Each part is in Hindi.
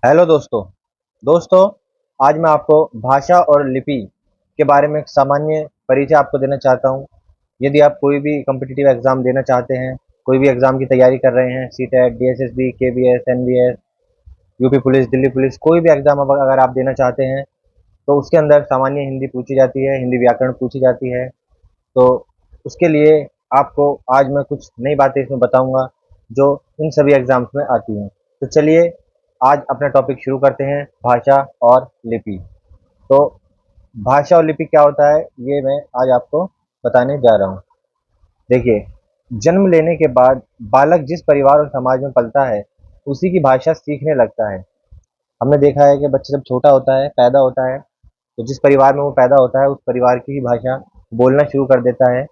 हेलो दोस्तों। दोस्तों, आज मैं आपको भाषा और लिपि के बारे में एक सामान्य परिचय आपको देना चाहता हूँ। यदि आप कोई भी कॉम्पिटिटिव एग्ज़ाम देना चाहते हैं, कोई भी एग्ज़ाम की तैयारी कर रहे हैं, CTET, DSSB, KVS, NVS, UP police, Delhi police, कोई भी एग्ज़ाम अब अगर आप देना चाहते हैं, तो उसके अंदर सामान्य हिंदी पूछी जाती है, हिंदी व्याकरण पूछी जाती है। तो उसके लिए आपको आज मैं कुछ नई बातें इसमें बताऊँगा, जो इन सभी एग्ज़ाम्स में आती हैं। तो चलिए आज अपना टॉपिक शुरू करते हैं, भाषा और लिपि। तो भाषा और लिपि क्या होता है, ये मैं आज आपको बताने जा रहा हूँ। देखिए, जन्म लेने के बाद बालक जिस परिवार और समाज में पलता है, उसी की भाषा सीखने लगता है। हमने देखा है कि बच्चा जब छोटा होता है, पैदा होता है, तो जिस परिवार में वो पैदा होता है, उस परिवार की ही भाषा बोलना शुरू कर देता है।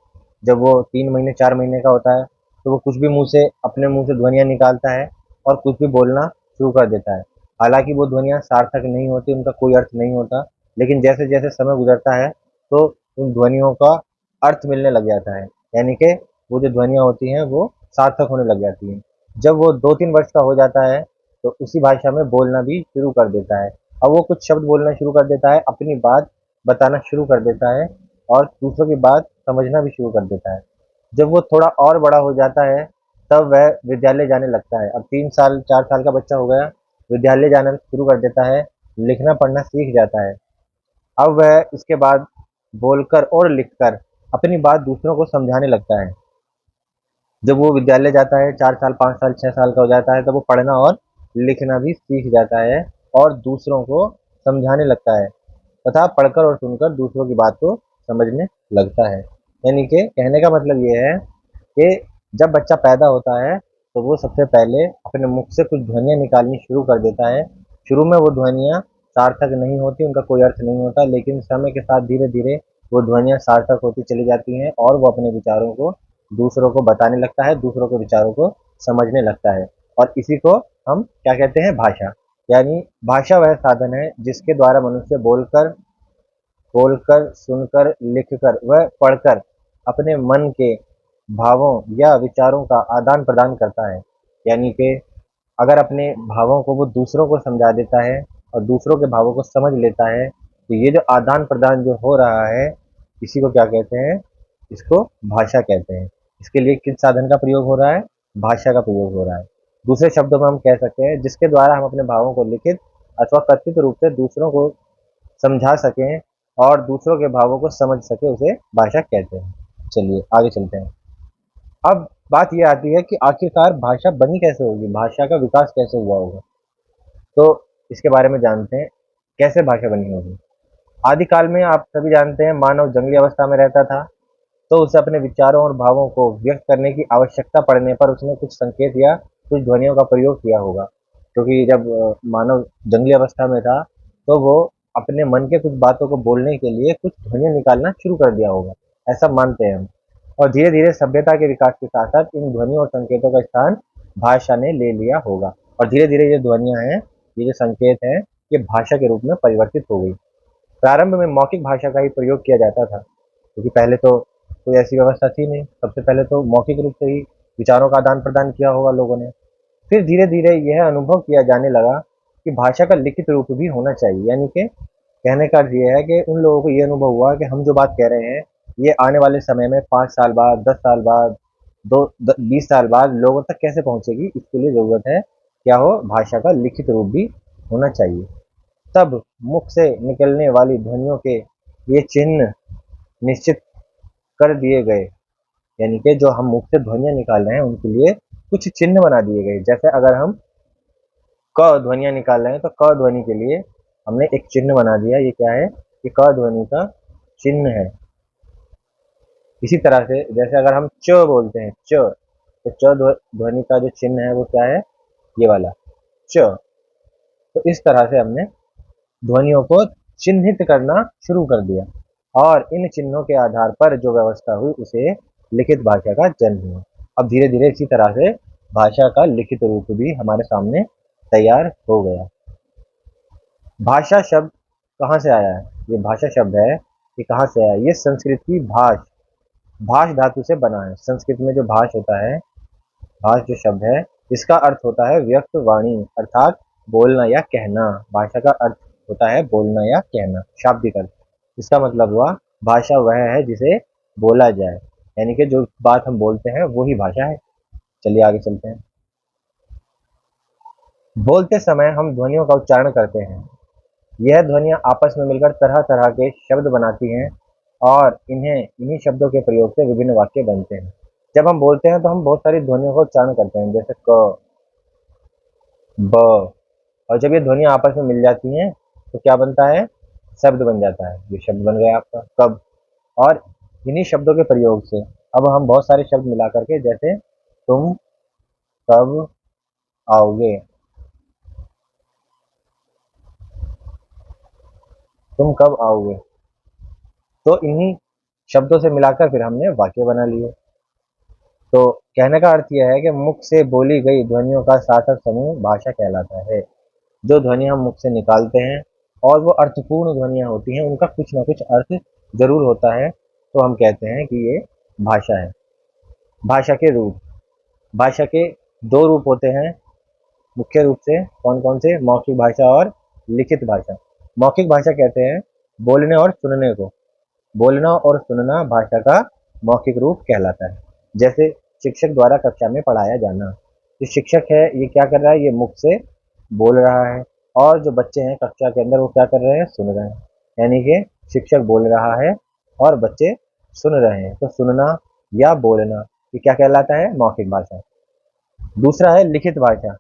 जब वो 3 महीने, 4 महीने का होता है, तो वो कुछ भी अपने मुँह से ध्वनियाँ निकालता है और कुछ भी बोलना शुरू कर देता है। हालाँकि वो ध्वनियाँ सार्थक नहीं होती, उनका कोई अर्थ नहीं होता, लेकिन जैसे-जैसे समय गुज़रता है, तो उन ध्वनियों का अर्थ मिलने लग जाता है। यानी कि वो जो ध्वनियाँ होती हैं, वो सार्थक होने लग जाती हैं। जब वो 2-3 वर्ष का हो जाता है, तो उसी भाषा में बोलना भी शुरू कर देता है। अब वो कुछ शब्द बोलना शुरू कर देता है, अपनी बात बताना शुरू कर देता है और दूसरों की बात समझना भी शुरू कर देता है। जब वो थोड़ा और बड़ा हो जाता है, तब वह विद्यालय जाने लगता है। अब 3 साल, 4 साल का बच्चा हो गया, विद्यालय जाना शुरू कर देता है, लिखना-पढ़ना सीख जाता है। अब वह इसके बाद बोलकर और लिखकर अपनी बात दूसरों को समझाने लगता है। जब वो विद्यालय जाता है, 4 साल, 5 साल, 6 साल का हो जाता है, तब वो पढ़ना और लिखना भी सीख जाता है और दूसरों को समझाने लगता है तथा पढ़कर और सुनकर दूसरों की बात को समझने लगता है। यानी कि कहने का मतलब ये है कि जब बच्चा पैदा होता है, तो वो सबसे पहले अपने मुख से कुछ ध्वनियाँ निकालनी शुरू कर देता है। शुरू में वो ध्वनियाँ सार्थक नहीं होती, उनका कोई अर्थ नहीं होता, लेकिन समय के साथ धीरे-धीरे वो ध्वनियाँ सार्थक होती चली जाती हैं और वो अपने विचारों को दूसरों को बताने लगता है, दूसरों के विचारों को समझने लगता है। और इसी को हम क्या कहते हैं, भाषा। यानी भाषा वह साधन है जिसके द्वारा मनुष्य बोलकर, सुनकर, लिखकर व पढ़कर अपने मन के भावों या विचारों का आदान-प्रदान करता है। यानी कि अगर अपने भावों को वो दूसरों को समझा देता है और दूसरों के भावों को समझ लेता है, तो ये जो आदान-प्रदान जो हो रहा है, इसी को क्या कहते हैं? इसको भाषा कहते हैं। इसके लिए किस साधन का प्रयोग हो रहा है? भाषा का प्रयोग हो रहा है। दूसरे शब्दों में हम कह सकते हैं, जिसके द्वारा हम अपने भावों को लिखित अथवा कथित रूप से दूसरों को समझा सकें और दूसरों के भावों को समझ सकें, उसे भाषा कहते हैं। चलिए आगे चलते हैं। अब बात ये आती है कि आखिरकार भाषा बनी कैसे होगी? भाषा का विकास कैसे हुआ होगा? तो इसके बारे में जानते हैं, कैसे भाषा बनी होगी। आदिकाल में आप सभी जानते हैं, मानव जंगली अवस्था में रहता था, तो उसे अपने विचारों और भावों को व्यक्त करने की आवश्यकता पड़ने पर उसने कुछ संकेत या कुछ ध्वनियों का प्रयोग किया होगा। क्योंकि जब मानव जंगली अवस्था में था, तो वो अपने मन के कुछ बातों को बोलने के लिए कुछ ध्वनियाँ निकालना शुरू कर दिया होगा, ऐसा मानते हैं हम। और धीरे-धीरे सभ्यता के विकास के साथ-साथ इन ध्वनियों और संकेतों का स्थान भाषा ने ले लिया होगा और धीरे-धीरे ये ध्वनियाँ हैं, ये जो संकेत हैं, ये भाषा के रूप में परिवर्तित हो गई। प्रारंभ में मौखिक भाषा का ही प्रयोग किया जाता था, क्योंकि पहले तो कोई ऐसी व्यवस्था थी नहीं। सबसे पहले तो मौखिक रूप से ही विचारों का आदान-प्रदान किया होगा लोगों ने। फिर धीरे-धीरे यह अनुभव किया जाने लगा कि भाषा का लिखित रूप भी होना चाहिए। यानी कि कहने का अर्थ ये है कि उन लोगों को ये अनुभव हुआ कि हम जो बात कह रहे हैं, ये आने वाले समय में 5 साल बाद, 10 साल बाद, 20 साल बाद लोगों तक कैसे पहुँचेगी, इसके लिए ज़रूरत है क्या हो, भाषा का लिखित रूप भी होना चाहिए। तब मुख से निकलने वाली ध्वनियों के ये चिन्ह निश्चित कर दिए गए। यानी कि जो हम मुख से ध्वनियाँ निकाल रहे हैं, उनके लिए कुछ चिन्ह बना दिए गए। जैसे अगर हम क ध्वनियाँ निकाल रहे हैं, तो क ध्वनि के लिए हमने एक चिन्ह बना दिया। ये क्या है? ये क ध्वनि का चिन्ह है। इसी तरह से जैसे अगर हम च बोलते हैं, तो ध्वनि का जो चिन्ह है वो क्या है? ये वाला च। तो इस तरह से हमने ध्वनियों को चिन्हित करना शुरू कर दिया और इन चिन्हों के आधार पर जो व्यवस्था हुई, उसे लिखित भाषा का जन्म हुआ। अब धीरे-धीरे इसी तरह से भाषा का लिखित रूप भी हमारे सामने तैयार हो गया। भाषा शब्द कहाँ से आया है? ये भाषा शब्द है, ये कहाँ से आया है? ये संस्कृत की भाष धातु से बना है। संस्कृत में जो भाष होता है, भाष जो शब्द है, इसका अर्थ होता है व्यक्त वाणी, अर्थात बोलना या कहना। भाषा का अर्थ होता है बोलना या कहना, शाब्दिक अर्थ। इसका मतलब हुआ भाषा वह है जिसे बोला जाए, यानी कि जो बात हम बोलते हैं वो ही भाषा है। चलिए आगे चलते हैं। बोलते समय हम ध्वनियों का उच्चारण करते हैं। यह ध्वनियाँ आपस में मिलकर तरह-तरह के शब्द बनाती हैं और इन्हीं शब्दों के प्रयोग से विभिन्न वाक्य बनते हैं। जब हम बोलते हैं तो हम बहुत सारी ध्वनियों का उच्चारण करते हैं, जैसे क, ब, और जब ये ध्वनियाँ आपस में मिल जाती हैं तो क्या बनता है? शब्द बन जाता है। ये शब्द बन गया आपका कब। और इन्हीं शब्दों के प्रयोग से अब हम बहुत सारे शब्द मिला करके, जैसे तुम कब आओगे, तुम कब आओगे, तो इन्हीं शब्दों से मिलाकर फिर हमने वाक्य बना लिए। तो कहने का अर्थ यह है कि मुख से बोली गई ध्वनियों का सार्थक समूह भाषा कहलाता है। जो ध्वनियाँ हम मुख से निकालते हैं और वो अर्थपूर्ण ध्वनियाँ होती हैं, उनका कुछ ना कुछ अर्थ ज़रूर होता है, तो हम कहते हैं कि ये भाषा है। भाषा के रूप। भाषा के 2 रूप होते हैं मुख्य रूप से। कौन-कौन से? मौखिक भाषा और लिखित भाषा। मौखिक भाषा कहते हैं बोलने और सुनने को। बोलना और सुनना भाषा का मौखिक रूप कहलाता है। जैसे शिक्षक द्वारा कक्षा में पढ़ाया जाना। जो शिक्षक है ये क्या कर रहा है? ये मुख से बोल रहा है और जो बच्चे हैं कक्षा के अंदर वो क्या कर रहे हैं? सुन रहे हैं। यानी कि शिक्षक बोल रहा है और बच्चे सुन रहे हैं। तो सुनना या बोलना ये क्या कहलाता है? मौखिक भाषा। दूसरा है लिखित भाषा।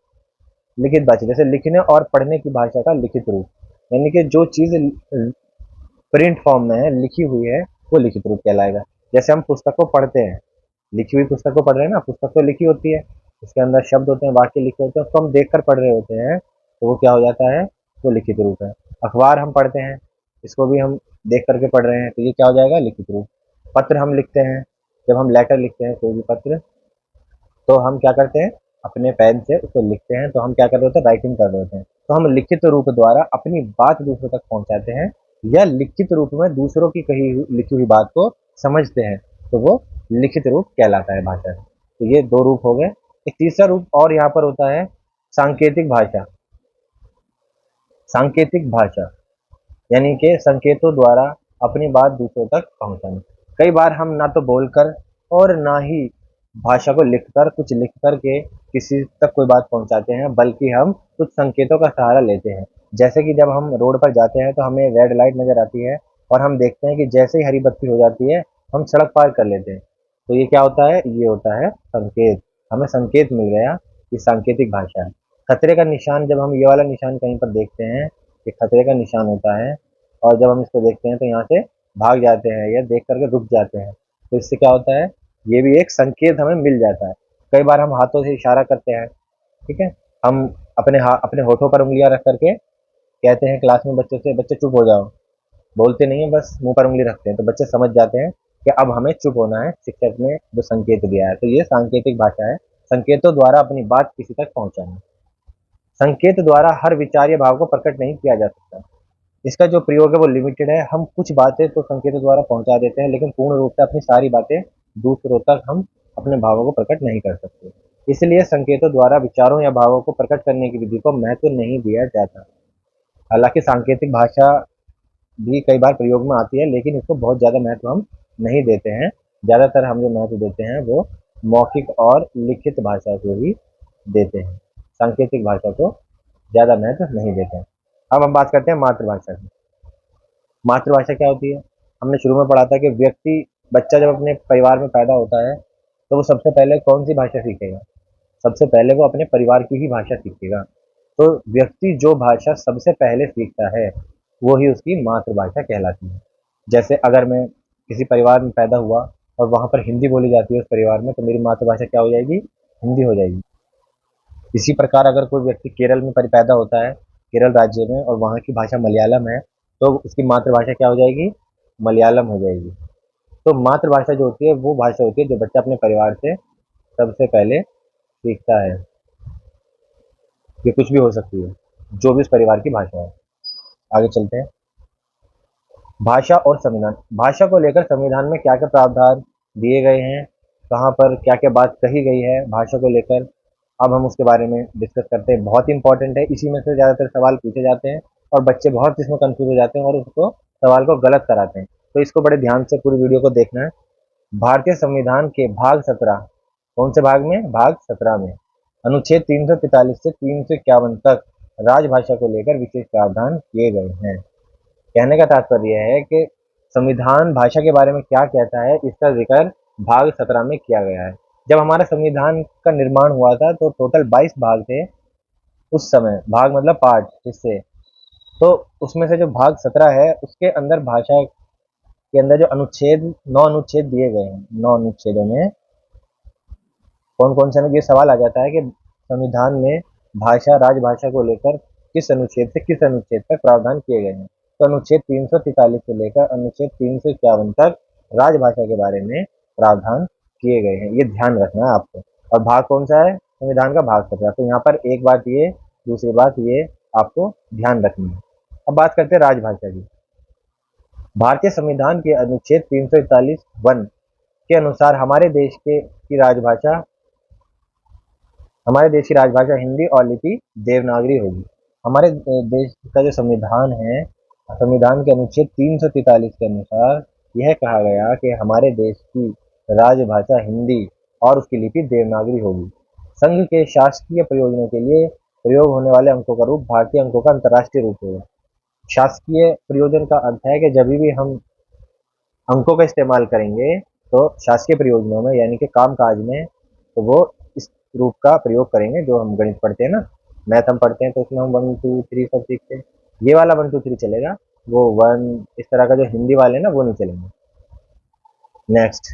लिखित भाषा जैसे लिखने और पढ़ने की भाषा का लिखित रूप, यानी कि जो चीज़ प्रिंट फॉर्म में है, लिखी हुई है, वो लिखित रूप कहलाएगा। जैसे हम पुस्तक को पढ़ते हैं, लिखी हुई पुस्तक को पढ़ रहे हैं ना, पुस्तक तो लिखी होती है, उसके अंदर शब्द होते हैं, वाक्य लिखे होते हैं, उसको हम देख कर पढ़ रहे होते हैं, तो वो क्या हो जाता है? वो लिखित रूप है। अखबार हम पढ़ते हैं, इसको भी हम देख करके पढ़ रहे हैं, तो ये क्या हो जाएगा? लिखित रूप। पत्र हम लिखते हैं, जब हम लेटर लिखते हैं कोई भी पत्र, तो हम क्या करते हैं? अपने पेन से उसको लिखते हैं, तो हम क्या कर रहे होते हैं? राइटिंग कर रहे होते हैं। तो हम लिखित रूप द्वारा अपनी बात दूसरों तक पहुँचाते हैं या लिखित रूप में दूसरों की कही हुई लिखी हुई बात को समझते हैं, तो वो लिखित रूप कहलाता है भाषा। तो ये 2 रूप हो गए। एक तीसरा रूप और यहाँ पर होता है सांकेतिक भाषा। सांकेतिक भाषा यानी कि संकेतों द्वारा अपनी बात दूसरों तक पहुँचाना। कई बार हम ना तो बोलकर और ना ही भाषा को लिखकर, कुछ लिख कर के किसी तक कोई बात पहुँचाते हैं, बल्कि हम कुछ संकेतों का सहारा लेते हैं। जैसे कि जब हम रोड पर जाते हैं तो हमें रेड लाइट नज़र आती है और हम देखते हैं कि जैसे ही हरी बत्ती हो जाती है, हम सड़क पार कर लेते हैं। तो ये क्या होता है? ये होता है संकेत। हमें संकेत मिल गया, ये सांकेतिक भाषा है। खतरे का निशान, जब हम ये वाला निशान कहीं पर देखते हैं, ये खतरे का निशान होता है और जब हम इसको देखते हैं तो यहाँ से भाग जाते हैं या देख करके रुक जाते हैं। तो इससे क्या होता है? ये भी एक संकेत हमें मिल जाता है। कई बार हम हाथों से इशारा करते हैं, ठीक है? हम अपने होठों पर उँगलियाँ रख करके कहते हैं क्लास में बच्चों से, बच्चे चुप हो जाओ। बोलते नहीं है, बस मुँह पर उँगली रखते हैं, तो बच्चे समझ जाते हैं कि अब हमें चुप होना है, शिक्षक ने जो संकेत दिया है। तो ये सांकेतिक भाषा है, संकेतों द्वारा अपनी बात किसी तक पहुँचाना। संकेत द्वारा हर विचार या भाव को प्रकट नहीं किया जा सकता। इसका जो प्रयोग है वो लिमिटेड है। हम कुछ बातें तो संकेतों द्वारा पहुँचा देते हैं, लेकिन पूर्ण रूप से अपनी सारी बातें दूसरों तक हम अपने भावों को प्रकट नहीं कर सकते। इसलिए संकेतों द्वारा विचारों या भावों को प्रकट करने की विधि को महत्व नहीं दिया जाता। हालाँकि सांकेतिक भाषा भी कई बार प्रयोग में आती है, लेकिन इसको बहुत ज़्यादा महत्व हम नहीं देते हैं। ज़्यादातर हम जो महत्व देते हैं वो मौखिक और लिखित भाषा को ही देते हैं। सांकेतिक भाषा को ज़्यादा महत्व नहीं देते हैं। अब हम बात करते हैं मातृभाषा की। मातृभाषा क्या होती है? हमने शुरू में पढ़ा था कि बच्चा जब अपने परिवार में पैदा होता है, तो वो सबसे पहले कौन-सी भाषा सीखेगा? सबसे पहले वो अपने परिवार की ही भाषा सीखेगा। तो व्यक्ति जो भाषा सबसे पहले सीखता है, वो ही उसकी मातृभाषा कहलाती है। जैसे अगर मैं किसी परिवार में पैदा हुआ और वहाँ पर हिंदी बोली जाती है उस परिवार में, तो मेरी मातृभाषा क्या हो जाएगी? हिंदी हो जाएगी। इसी प्रकार अगर कोई व्यक्ति केरल में पैदा होता है, केरल राज्य में, और वहाँ की भाषा मलयालम है, तो उसकी मातृभाषा क्या हो जाएगी? मलयालम हो जाएगी। तो मातृभाषा जो होती है वो भाषा होती है जो बच्चा अपने परिवार से सबसे पहले सीखता है। ये कुछ भी हो सकती है, जो भी उस परिवार की भाषा है। आगे चलते हैं। भाषा और संविधान। भाषा को लेकर संविधान में क्या-क्या प्रावधान दिए गए हैं, कहाँ पर क्या-क्या बात कही गई है भाषा को लेकर, अब हम उसके बारे में डिस्कस करते हैं। बहुत इंपॉर्टेंट है, इसी में से ज़्यादातर सवाल पूछे जाते हैं और बच्चे बहुत इसमें कंफ्यूज हो जाते हैं और उसको सवाल को गलत कराते हैं। तो इसको बड़े ध्यान से पूरी वीडियो को देखना है। भारतीय संविधान के भाग 17, कौन से भाग में? भाग 17 में अनुच्छेद 343 से 351 तक राजभाषा को लेकर विशेष प्रावधान किए गए हैं। कहने का तात्पर्य है कि संविधान भाषा के बारे में क्या कहता है, इसका जिक्र भाग 17 में किया गया है। जब हमारा संविधान का निर्माण हुआ था तो टोटल 22 भाग थे उस समय। भाग मतलब पार्ट, हिस्से। तो उसमें से जो भाग 17 है उसके अंदर भाषा के अंदर जो अनुच्छेद 9 अनुच्छेद दिए गए हैं, 9 अनुच्छेदों में कौन कौन से? ये सवाल आ जाता है कि संविधान में भाषा, राजभाषा को लेकर किस अनुच्छेद से किस अनुच्छेद तक प्रावधान किए गए हैं। तो अनुच्छेद 343 से लेकर अनुच्छेद 351 तक राजभाषा के बारे में प्रावधान किए गए हैं। ये ध्यान रखना है आपको। और भाग कौन सा है? संविधान का भाग 17। तो यहाँ पर एक बात ये, दूसरी बात ये आपको ध्यान रखनी है। अब बात करते हैं राजभाषा की। भारतीय संविधान के अनुच्छेद 341 के अनुसार हमारे देश की राजभाषा हिंदी और लिपि देवनागरी होगी। हमारे देश का जो संविधान है, संविधान के अनुच्छेद 343 के अनुसार यह कहा गया कि हमारे देश की राजभाषा हिंदी और उसकी लिपि देवनागरी होगी। संघ के शासकीय प्रयोजनों के लिए प्रयोग होने वाले अंकों का रूप भारतीय अंकों का अंतर्राष्ट्रीय रूप होगा। शासकीय प्रयोजन का अर्थ है कि जब भी हम अंकों का इस्तेमाल करेंगे तो शासकीय प्रयोजनों में यानी कि काम काज में, तो वो इस रूप का प्रयोग करेंगे। जो हम गणित पढ़ते हैं ना, मैथ हम पढ़ते हैं तो उसमें हम 1 2 3 सब सीखते हैं। ये वाला 1 2 3 चलेगा, वो 1 इस तरह का जो हिंदी वाले ना वो नहीं चलेंगे। नेक्स्ट,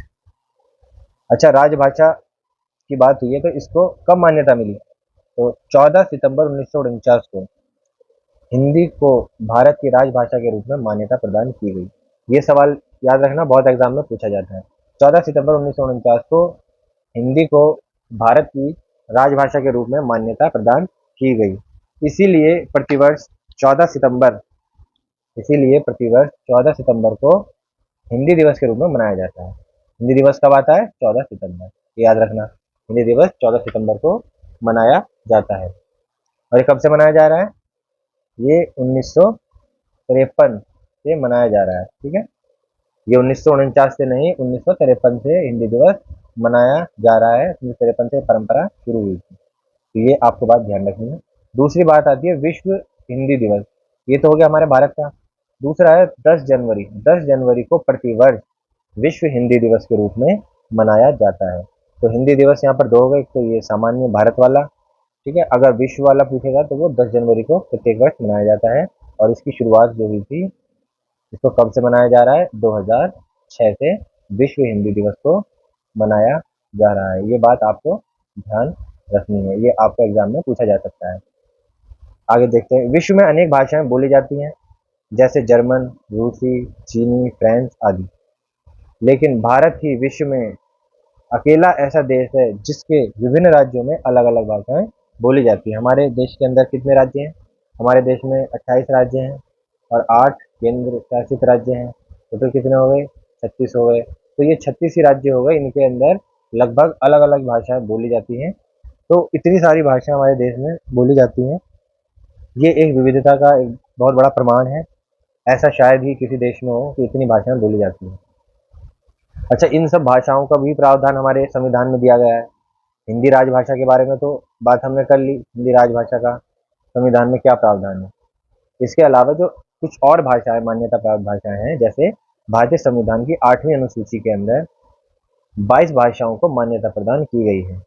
अच्छा राजभाषा की बात हुई है तो इसको कब मान्यता मिली? तो 14 सितंबर 1949 को हिंदी को भारत की राजभाषा के रूप में मान्यता प्रदान की गई। ये सवाल याद रखना, बहुत एग्जाम में पूछा जाता है। 14 सितंबर 1949 को हिंदी को भारत की राजभाषा के रूप में मान्यता प्रदान की गई। इसीलिए प्रतिवर्ष 14 सितंबर इसीलिए प्रतिवर्ष 14 सितंबर को हिंदी दिवस के रूप में मनाया जाता है। हिंदी दिवस कब आता है? 14 सितंबर। याद रखना, हिंदी दिवस 14 सितंबर को मनाया जाता है। और ये कब से मनाया जा रहा है? ये 1953 से मनाया जा रहा है। ठीक है, ये 1949 से नहीं, 1953 से हिंदी दिवस मनाया जा रहा है। 1953 से परंपरा शुरू हुई थी। तो ये आपको बात ध्यान रखनी है। दूसरी बात आती है विश्व हिंदी दिवस। ये तो हो गया हमारे भारत का। दूसरा है 10 जनवरी। 10 जनवरी को प्रतिवर्ष विश्व हिंदी दिवस के रूप में मनाया जाता है। तो हिंदी दिवस यहाँ पर दो हो गए, तो ये सामान्य भारत वाला, ठीक है। अगर विश्व वाला पूछेगा तो वो 10 जनवरी को प्रत्येक वर्ष मनाया जाता है। और इसकी शुरुआत जो हुई थी, इसको कब से मनाया जा रहा है? 2006 से विश्व हिंदी दिवस को मनाया जा रहा है। ये बात आपको ध्यान रखनी है, ये आपको एग्जाम में पूछा जा सकता है। आगे देखते हैं। विश्व में अनेक भाषाएं बोली जाती हैं, जैसे जर्मन, रूसी, चीनी, फ्रेंच आदि। लेकिन भारत ही विश्व में अकेला ऐसा देश है जिसके विभिन्न राज्यों में अलग अलग भाषाएं बोली जाती हैं। हमारे देश के अंदर कितने राज्य हैं? हमारे देश में 28 राज्य हैं और 8 केंद्र शासित राज्य हैं। टोटल कितने हो गए? 36 हो गए। तो ये 36 ही राज्य हो गए, इनके अंदर लगभग अलग अलग भाषाएं बोली जाती हैं। तो इतनी सारी भाषाएं हमारे देश में बोली जाती हैं, ये एक विविधता का एक बहुत बड़ा प्रमाण है। ऐसा शायद ही किसी देश में हो कि इतनी भाषाएं बोली जाती हैं। अच्छा, इन सब भाषाओं का भी प्रावधान हमारे संविधान में दिया गया है। हिंदी राजभाषा के बारे में तो बात हमने कर ली, हिंदी राजभाषा का संविधान में क्या प्रावधान है। इसके अलावा जो कुछ और भाषाएं मान्यता प्राप्त भाषाएं हैं, जैसे भारतीय संविधान की 8वीं अनुसूची के अंदर 22 भाषाओं को मान्यता प्रदान की गई है।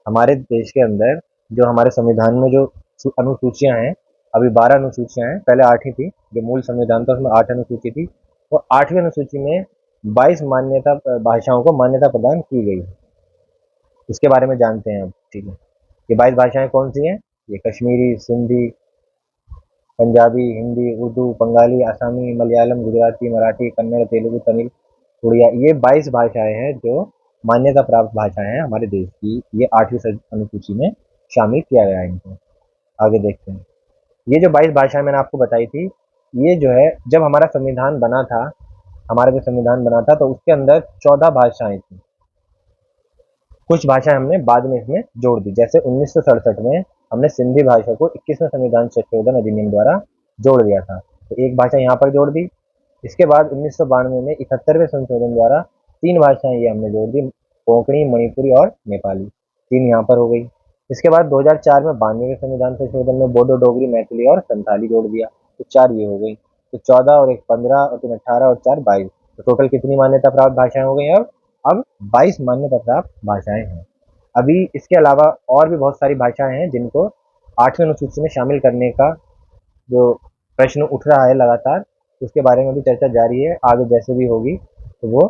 हमारे देश के अंदर जो हमारे संविधान में जो अनुसूचियां हैं, अभी 12 अनुसूचियां हैं, पहले 8 ही थी। जो मूल संविधान था उसमें 8 अनुसूची थी, तो 8वीं अनुसूची में 22 मान्यता भाषाओं को मान्यता प्रदान की गई है। इसके बारे में जानते हैं अब। ठीक है, ये 22 भाषाएं कौन सी हैं? ये कश्मीरी, सिंधी, पंजाबी, हिंदी, उर्दू, बंगाली, आसामी, मलयालम, गुजराती, मराठी, कन्नड़, तेलुगु, तमिल, उड़िया। ये 22 भाषाएं हैं जो मान्यता प्राप्त भाषाएं हैं हमारे देश की। ये 8वीं अनुसूची में शामिल किया गया है इनको। आगे देखते हैं। ये जो 22 भाषाएं मैंने आपको बताई थी, ये जो है जब हमारा संविधान बना था, हमारा जो संविधान बना था तो उसके अंदर 14 भाषाएं थी। कुछ भाषा हमने बाद में इसमें जोड़ दी, जैसे 1967 में हमने सिंधी भाषा को 21वें संविधान संशोधन अधिनियम द्वारा जोड़ दिया था, तो एक भाषा यहाँ पर जोड़ दी। इसके बाद 1992 में 71वें संशोधन द्वारा 3 भाषाएं ये हमने जोड़ दी, कोंकणी, मणिपुरी और नेपाली, 3 यहाँ पर हो गई। इसके बाद 2004 में 92वें संविधान संशोधन में बोडो, डोगरी, मैथिली और संथाली जोड़ दिया, तो 4 ये हो गई। तो 14 और 1 15 और 3 18 और 4 22, तो टोटल कितनी मान्यता प्राप्त भाषाएं हो गई? अब 22 मान्यता प्राप्त भाषाएं हैं। अभी इसके अलावा और भी बहुत सारी भाषाएं हैं जिनको 8वीं अनुसूची में शामिल करने का जो प्रश्न उठ रहा है लगातार, उसके बारे में भी चर्चा जारी है, आगे जैसे भी होगी तो वो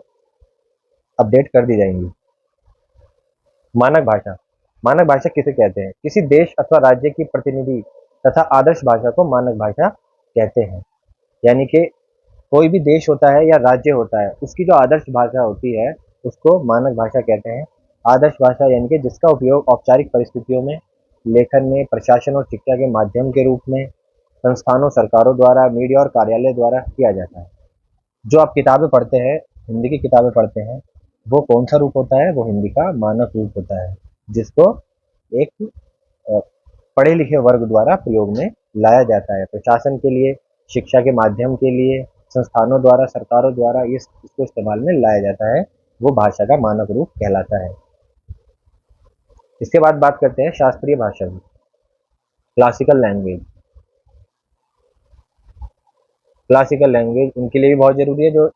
अपडेट कर दी जाएंगी। मानक भाषा। मानक भाषा किसे कहते हैं? किसी देश अथवा राज्य की प्रतिनिधि तथा आदर्श भाषा को मानक भाषा कहते हैं। यानी कि कोई भी देश होता है या राज्य होता है, उसकी जो आदर्श भाषा होती है उसको मानक भाषा कहते हैं। आदर्श भाषा यानी कि जिसका उपयोग औपचारिक परिस्थितियों में, लेखन में, प्रशासन और शिक्षा के माध्यम के रूप में, संस्थानों, सरकारों द्वारा, मीडिया और कार्यालय द्वारा किया जाता है। जो आप किताबें पढ़ते हैं, हिंदी की किताबें पढ़ते हैं, वो कौन सा रूप होता है? वो हिंदी का मानक रूप होता है, जिसको एक पढ़े लिखे वर्ग द्वारा प्रयोग में लाया जाता है। प्रशासन के लिए, शिक्षा के माध्यम के लिए, संस्थानों द्वारा, सरकारों द्वारा इसको इस्तेमाल में लाया जाता है, वो भाषा का मानक रूप कहलाता है। इसके बाद बात करते हैं शास्त्रीय भाषा की, क्लासिकल लैंग्वेज। क्लासिकल लैंग्वेज उनके लिए भी बहुत ज़रूरी है जो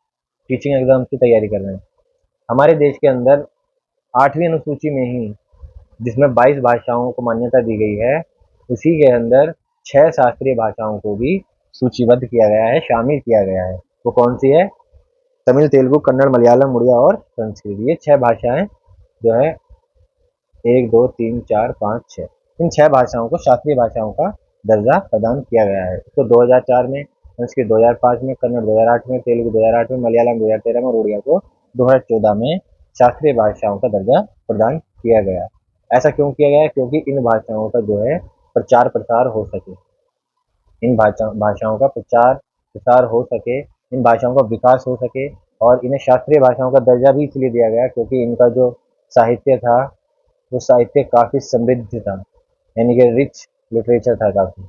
टीचिंग एग्जाम्स की तैयारी कर रहे हैं। हमारे देश के अंदर 8वीं अनुसूची में ही, जिसमें 22 भाषाओं को मान्यता दी गई है, उसी के अंदर 6 शास्त्रीय भाषाओं को भी सूचीबद्ध किया गया है, शामिल किया गया है। वो कौन सी है? तमिल, तेलुगु, कन्नड़, मलयालम, उड़िया और संस्कृत। ये 6 भाषाएं जो है 1 2 3 4 5 6, इन 6 भाषाओं को शास्त्रीय भाषाओं का दर्जा प्रदान किया गया है। तो 2004 में, संस्कृत 2005 में, कन्नड़ 2008 में, तेलुगु 2008 में, मलयालम 2013 में और उड़िया को 2014 में शास्त्रीय भाषाओं का दर्जा प्रदान किया गया। ऐसा क्यों किया गया? क्योंकि इन भाषाओं का जो है प्रचार प्रसार हो सके, इन भाषाओं का प्रचार प्रसार हो सके, इन भाषाओं का विकास हो सके, और इन्हें शास्त्रीय भाषाओं का दर्जा भी इसलिए दिया गया क्योंकि इनका जो साहित्य था वो साहित्य काफ़ी समृद्ध था, यानी कि रिच लिटरेचर था काफ़ी।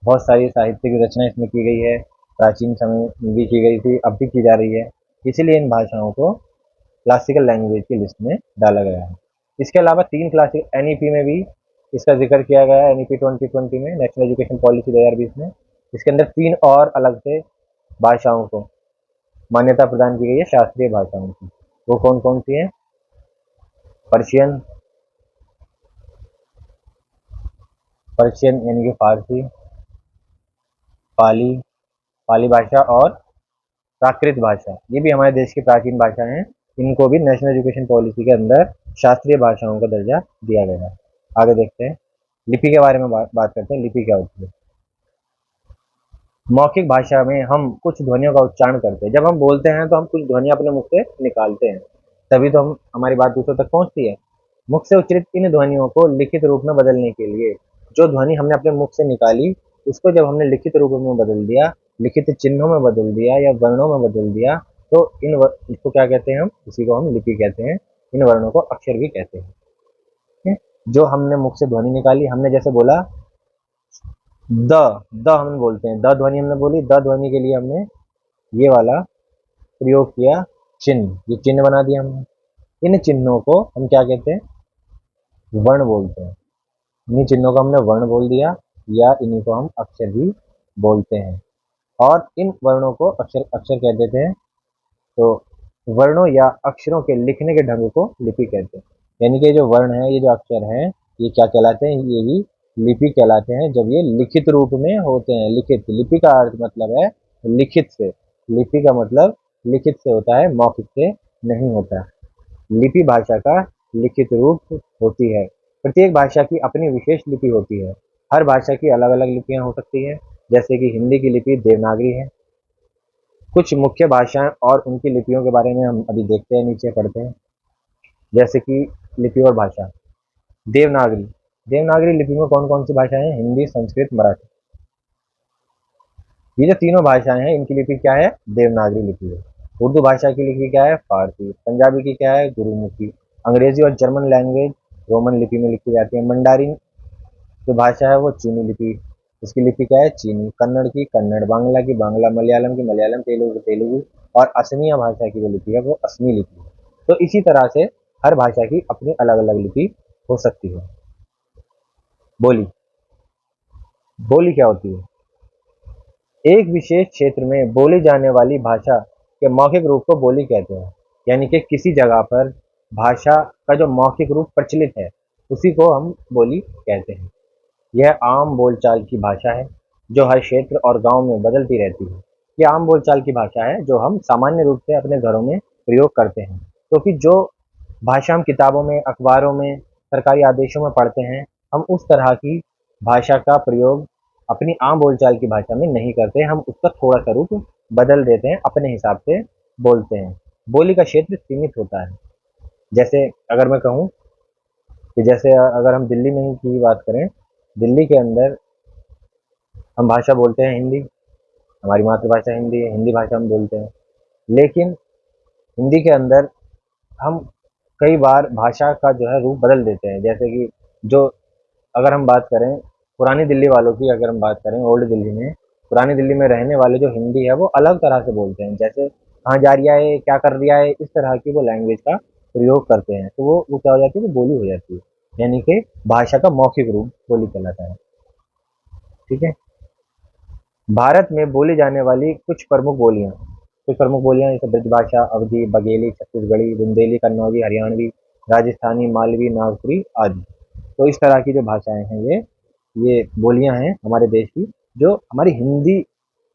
बहुत सारी साहित्य की रचना इसमें की गई है, प्राचीन समय में भी की गई थी, अब भी की जा रही है, इसीलिए इन भाषाओं को क्लासिकल लैंग्वेज की लिस्ट में डाला गया है। इसके अलावा 3 क्लासिक एनईपी में भी इसका जिक्र किया गया है, एनईपी 2020 में, नेशनल एजुकेशन पॉलिसी 2020 में। इसके अंदर 3 और अलग से भाषाओं को मान्यता प्रदान की गई है, शास्त्रीय भाषाओं की। वो कौन कौन सी हैं? पर्शियन, पर्शियन यानी कि फारसी, पाली, पाली भाषा और प्राकृत भाषा, ये भी हमारे देश की प्राचीन भाषाएं हैं। इनको भी नेशनल एजुकेशन पॉलिसी के अंदर शास्त्रीय भाषाओं का दर्जा दिया गया है। आगे देखते हैं, लिपि के बारे में बात करते हैं। लिपि क्या होती है? मौखिक भाषा में हम कुछ ध्वनियों का उच्चारण करते हैं। जब हम बोलते हैं तो हम कुछ ध्वनियाँ अपने मुख से निकालते हैं, तभी तो हमारी बात दूसरों तक पहुँचती है। मुख से उच्चरित इन ध्वनियों को लिखित रूप में बदलने के लिए, जो ध्वनि हमने अपने मुख से निकाली उसको जब हमने लिखित रूप में बदल दिया, लिखित चिन्हों में बदल दिया या वर्णों में बदल दिया, तो इसको क्या कहते हैं? हम इसी को हम लिपि कहते हैं। इन वर्णों को अक्षर भी कहते हैं। ठीक है? जो हमने मुख से ध्वनि निकाली, हमने जैसे बोला द, द हम बोलते हैं, द ध्वनि हमने बोली, द ध्वनि के लिए हमने ये वाला प्रयोग किया, चिन्ह, ये चिन्ह बना दिया हमने। इन चिन्हों को हम क्या कहते हैं? वर्ण बोलते हैं। इन्हीं चिन्हों को हमने वर्ण बोल दिया, या इन्हीं को हम अक्षर भी बोलते हैं, और इन वर्णों को अक्षर अक्षर कह देते हैं। तो वर्णों या अक्षरों के लिखने के ढंग को लिपि कहते हैं। यानी कि जो वर्ण है, ये जो अक्षर हैं, ये क्या कहलाते हैं? ये ही लिपि कहलाते हैं, जब ये लिखित रूप में होते हैं। लिखित, लिपि का अर्थ मतलब है लिखित से, लिपि का मतलब लिखित से होता है, मौखिक से नहीं होता। लिपि भाषा का लिखित रूप होती है। प्रत्येक भाषा की अपनी विशेष लिपि होती है। हर भाषा की अलग अलग लिपियां हो सकती हैं, जैसे कि हिंदी की लिपि देवनागरी है। कुछ मुख्य भाषाएं और उनकी लिपियों के बारे में हम अभी देखते हैं, नीचे पढ़ते हैं। जैसे कि लिपि और भाषा। देवनागरी, देवनागरी लिपि में कौन कौन सी भाषाएं हैं? हिंदी, संस्कृत, मराठी। ये जो तीनों भाषाएं हैं, इनकी लिपि क्या है? देवनागरी लिपि है। उर्दू भाषा की लिपि क्या है? फारसी। पंजाबी की क्या है? गुरुमुखी। अंग्रेजी और जर्मन लैंग्वेज रोमन लिपि में लिखी जाती है। मंडारिन जो भाषा है वो चीनी लिपि, उसकी लिपि क्या है? चीनी। कन्नड़ की कन्नड़, बांग्ला की बांग्ला, मलयालम की मलयालम, तेलुगु की तेलुगु और असमिया भाषा की जो लिपि है वो असमी लिपि है। तो इसी तरह से हर भाषा की अपनी अलग अलग लिपि हो सकती है। बोली, बोली क्या होती है? एक विशेष क्षेत्र में बोली जाने वाली भाषा के मौखिक रूप को बोली कहते हैं। यानी कि किसी जगह पर भाषा का जो मौखिक रूप प्रचलित है उसी को हम बोली कहते हैं। यह आम बोलचाल की भाषा है जो हर क्षेत्र और गांव में बदलती रहती है। यह आम बोलचाल की भाषा है जो हम सामान्य रूप से अपने घरों में प्रयोग करते हैं, क्योंकि जो भाषा हम किताबों में, अखबारों में, सरकारी आदेशों में पढ़ते हैं, हम उस तरह की भाषा का प्रयोग अपनी आम बोलचाल की भाषा में नहीं करते। हम उसका थोड़ा सा रूप बदल देते हैं, अपने हिसाब से बोलते हैं। बोली का क्षेत्र सीमित होता है। जैसे अगर मैं कहूँ कि जैसे अगर हम दिल्ली में ही की बात करें, दिल्ली के अंदर हम भाषा बोलते हैं हिंदी, हमारी मातृभाषा हिंदी है, हिंदी भाषा हम बोलते हैं। लेकिन हिंदी के अंदर हम कई बार भाषा का जो है रूप बदल देते हैं। जैसे कि जो अगर हम बात करें पुरानी दिल्ली वालों की, अगर हम बात करें ओल्ड दिल्ली में, पुरानी दिल्ली में रहने वाले जो हिंदी है वो अलग तरह से बोलते हैं। जैसे कहाँ जा रिया है, क्या कर रिया है, इस तरह की वो लैंग्वेज का प्रयोग करते हैं। तो वो क्या हो जाती है? वो बोली हो जाती है। यानी कि भाषा का मौखिक रूप बोली कहलाता है। ठीक है। भारत में बोली जाने वाली कुछ प्रमुख बोलियां जैसे ब्रजभाषा, अवधी, बघेली, छत्तीसगढ़ी, बुंदेली, कन्नौजी, हरियाणवी, राजस्थानी, मालवी, नागपुरी आदि। तो इस तरह की जो भाषाएं हैं ये बोलियां हैं हमारे देश की, जो हमारी हिंदी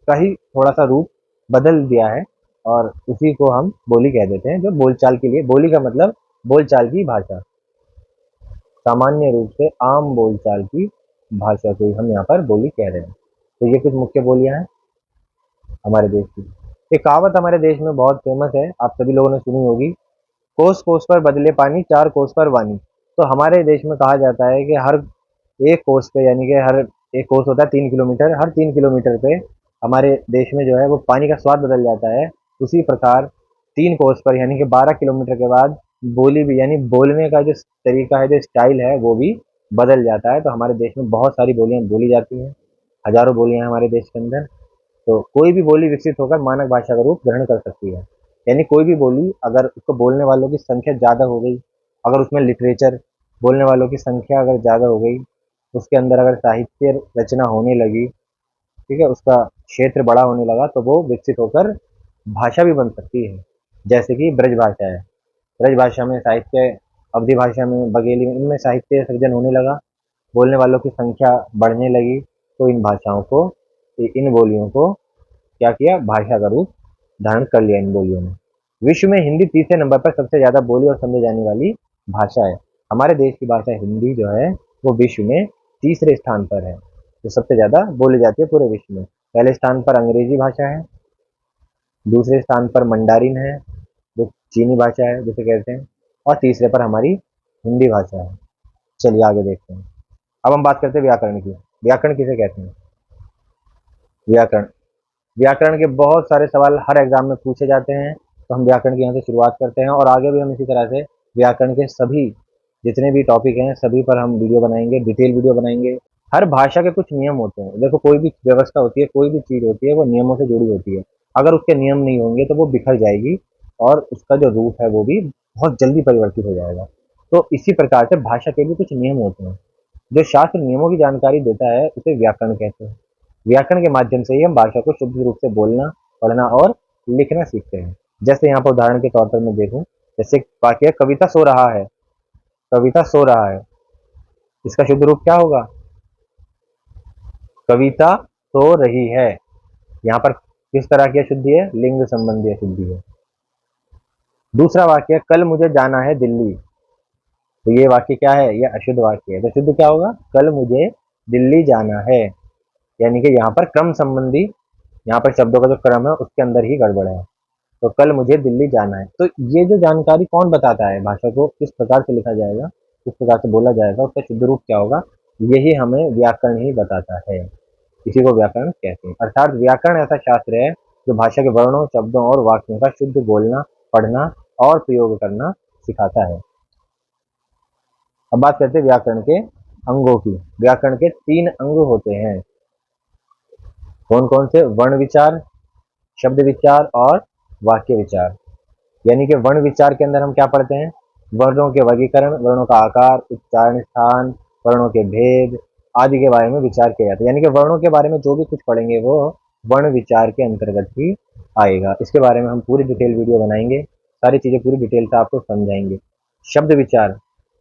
का ही थोड़ा सा रूप बदल दिया है और उसी को हम बोली कह देते हैं। जो बोलचाल के लिए, बोली का मतलब बोलचाल की भाषा, सामान्य रूप से आम बोलचाल की भाषा को ही हम यहाँ पर बोली कह रहे हैं। तो ये कुछ मुख्य बोलियां हैं हमारे देश की। एक कहावत हमारे देश में बहुत फेमस है, आप सभी लोगों ने सुनी होगी, कोस कोस पर बदले पानी, चार कोस पर वानी। तो हमारे देश में कहा जाता है कि हर एक कोस पे, यानी कि हर एक कोस होता है 3 किलोमीटर, हर 3 किलोमीटर पे हमारे देश में जो है वो पानी का स्वाद बदल जाता है। उसी प्रकार 3 कोस पर यानी कि 12 किलोमीटर के बाद बोली भी, यानी बोलने का जो तरीका है, जो स्टाइल है, वो भी बदल जाता है। तो हमारे देश में बहुत सारी बोलियां बोली जाती हैं, हजारों बोलियां हैं हमारे देश के अंदर। तो कोई भी बोली विकसित होकर मानक भाषा का रूप ग्रहण कर सकती है। यानी कोई भी बोली अगर उसको बोलने वालों की संख्या ज़्यादा हो गई, अगर उसमें लिटरेचर, बोलने वालों की संख्या अगर ज़्यादा हो गई, उसके अंदर अगर साहित्य रचना होने लगी, ठीक है, उसका क्षेत्र बड़ा होने लगा, तो वो विकसित होकर भाषा भी बन सकती है। जैसे कि ब्रज भाषा है, ब्रज भाषा में साहित्य, अवधी भाषा में, बघेली में, इनमें साहित्य सृजन होने लगा, बोलने वालों की संख्या बढ़ने लगी। तो इन भाषाओं को, इन बोलियों को क्या किया? भाषा का रूप धारण कर लिया इन बोलियों ने। विश्व में हिंदी तीसरे नंबर पर सबसे ज्यादा बोली और समझी जाने वाली भाषा है। हमारे देश की भाषा हिंदी जो है वो विश्व में तीसरे स्थान पर है, जो सबसे ज्यादा बोली जाती है पूरे विश्व में। पहले स्थान पर अंग्रेजी भाषा है, दूसरे स्थान पर मंडारिन है जो चीनी भाषा है जिसे कहते हैं, और तीसरे पर हमारी हिंदी भाषा है। चलिए आगे देखते हैं। अब हम बात करते हैं व्याकरण की। व्याकरण किसे कहते हैं? व्याकरण, व्याकरण के बहुत सारे सवाल हर एग्जाम में पूछे जाते हैं, तो हम व्याकरण की यहाँ से शुरुआत करते हैं और आगे भी हम इसी तरह से व्याकरण के सभी जितने भी टॉपिक हैं सभी पर हम वीडियो बनाएंगे, डिटेल वीडियो बनाएंगे। हर भाषा के कुछ नियम होते हैं। देखो, कोई भी व्यवस्था होती है, कोई भी चीज होती है, वो नियमों से जुड़ी होती है। अगर उसके नियम नहीं होंगे तो वो बिखर जाएगी और उसका जो रूप है वो भी बहुत जल्दी परिवर्तित हो जाएगा। तो इसी प्रकार से भाषा के भी कुछ नियम होते हैं। जो शास्त्र नियमों की जानकारी देता है उसे व्याकरण कहते हैं। व्याकरण के माध्यम से ही हम भाषा को शुद्ध रूप से बोलना, पढ़ना और लिखना सीखते हैं। जैसे यहाँ पर उदाहरण के तौर पर मैं देखूं, जैसे वाक्य कविता सो रहा है, कविता सो रहा है, इसका शुद्ध रूप क्या होगा? कविता सो रही है। यहाँ पर किस तरह की अशुद्धि है? लिंग संबंधी अशुद्धि है। दूसरा वाक्य, कल मुझे जाना है दिल्ली, तो ये वाक्य क्या है? ये अशुद्ध वाक्य है। तो शुद्ध क्या होगा? कल मुझे दिल्ली जाना है। यानी कि यहाँ पर क्रम संबंधी, यहाँ पर शब्दों का जो क्रम है उसके अंदर ही गड़बड़ है। तो कल मुझे दिल्ली जाना है, तो ये जो जानकारी कौन बताता है? भाषा को किस प्रकार से लिखा जाएगा, किस प्रकार से बोला जाएगा, उसका शुद्ध रूप क्या होगा, यही हमें व्याकरण ही बताता है। इसी को व्याकरण कहते हैं। अर्थात व्याकरण ऐसा शास्त्र है जो भाषा के वर्णों, शब्दों और वाक्यों का शुद्ध बोलना, पढ़ना और प्रयोग करना सिखाता है। अब बात करते हैं व्याकरण के अंगों की। व्याकरण के 3 अंग होते हैं। कौन कौन से? वर्ण विचार, शब्द विचार और वाक्य विचार। यानी कि वर्ण विचार के अंदर हम क्या पढ़ते हैं? वर्णों के वर्गीकरण, वर्णों का आकार, उच्चारण स्थान, वर्णों के भेद आदि के बारे में विचार किया जाता है। यानी कि वर्णों के बारे में जो भी कुछ पढ़ेंगे वो वर्ण विचार के अंतर्गत ही आएगा। इसके बारे में हम पूरी डिटेल वीडियो बनाएंगे, सारी चीजें पूरी डिटेल से आपको समझाएंगे। शब्द विचार,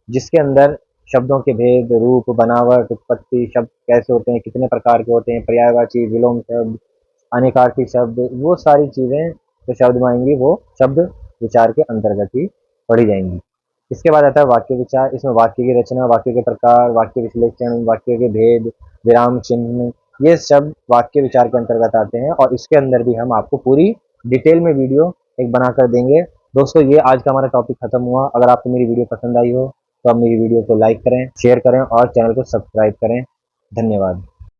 जिसके अंदर शब्दों के भेद, रूप, बनावट, उत्पत्ति, शब्द कैसे होते हैं, कितने प्रकार के होते हैं, पर्यायवाची, विलोम शब्द, अनेकार्थी शब्द, वो सारी चीजें जो शब्द में आएंगी वो शब्द विचार के अंतर्गत ही पढ़ी जाएंगी। इसके बाद आता है वाक्य विचार। इसमें वाक्य की रचना, वाक्य के प्रकार, वाक्य विश्लेषण, वाक्य के भेद, विराम चिन्ह, ये सब वाक्य विचार के अंतर्गत आते हैं और इसके अंदर भी हम आपको पूरी डिटेल में वीडियो एक बनाकर देंगे। दोस्तों, ये आज का हमारा टॉपिक खत्म हुआ। अगर आपको मेरी वीडियो पसंद आई हो तो आप मेरी वीडियो को लाइक करें, शेयर करें और चैनल को सब्सक्राइब करें। धन्यवाद।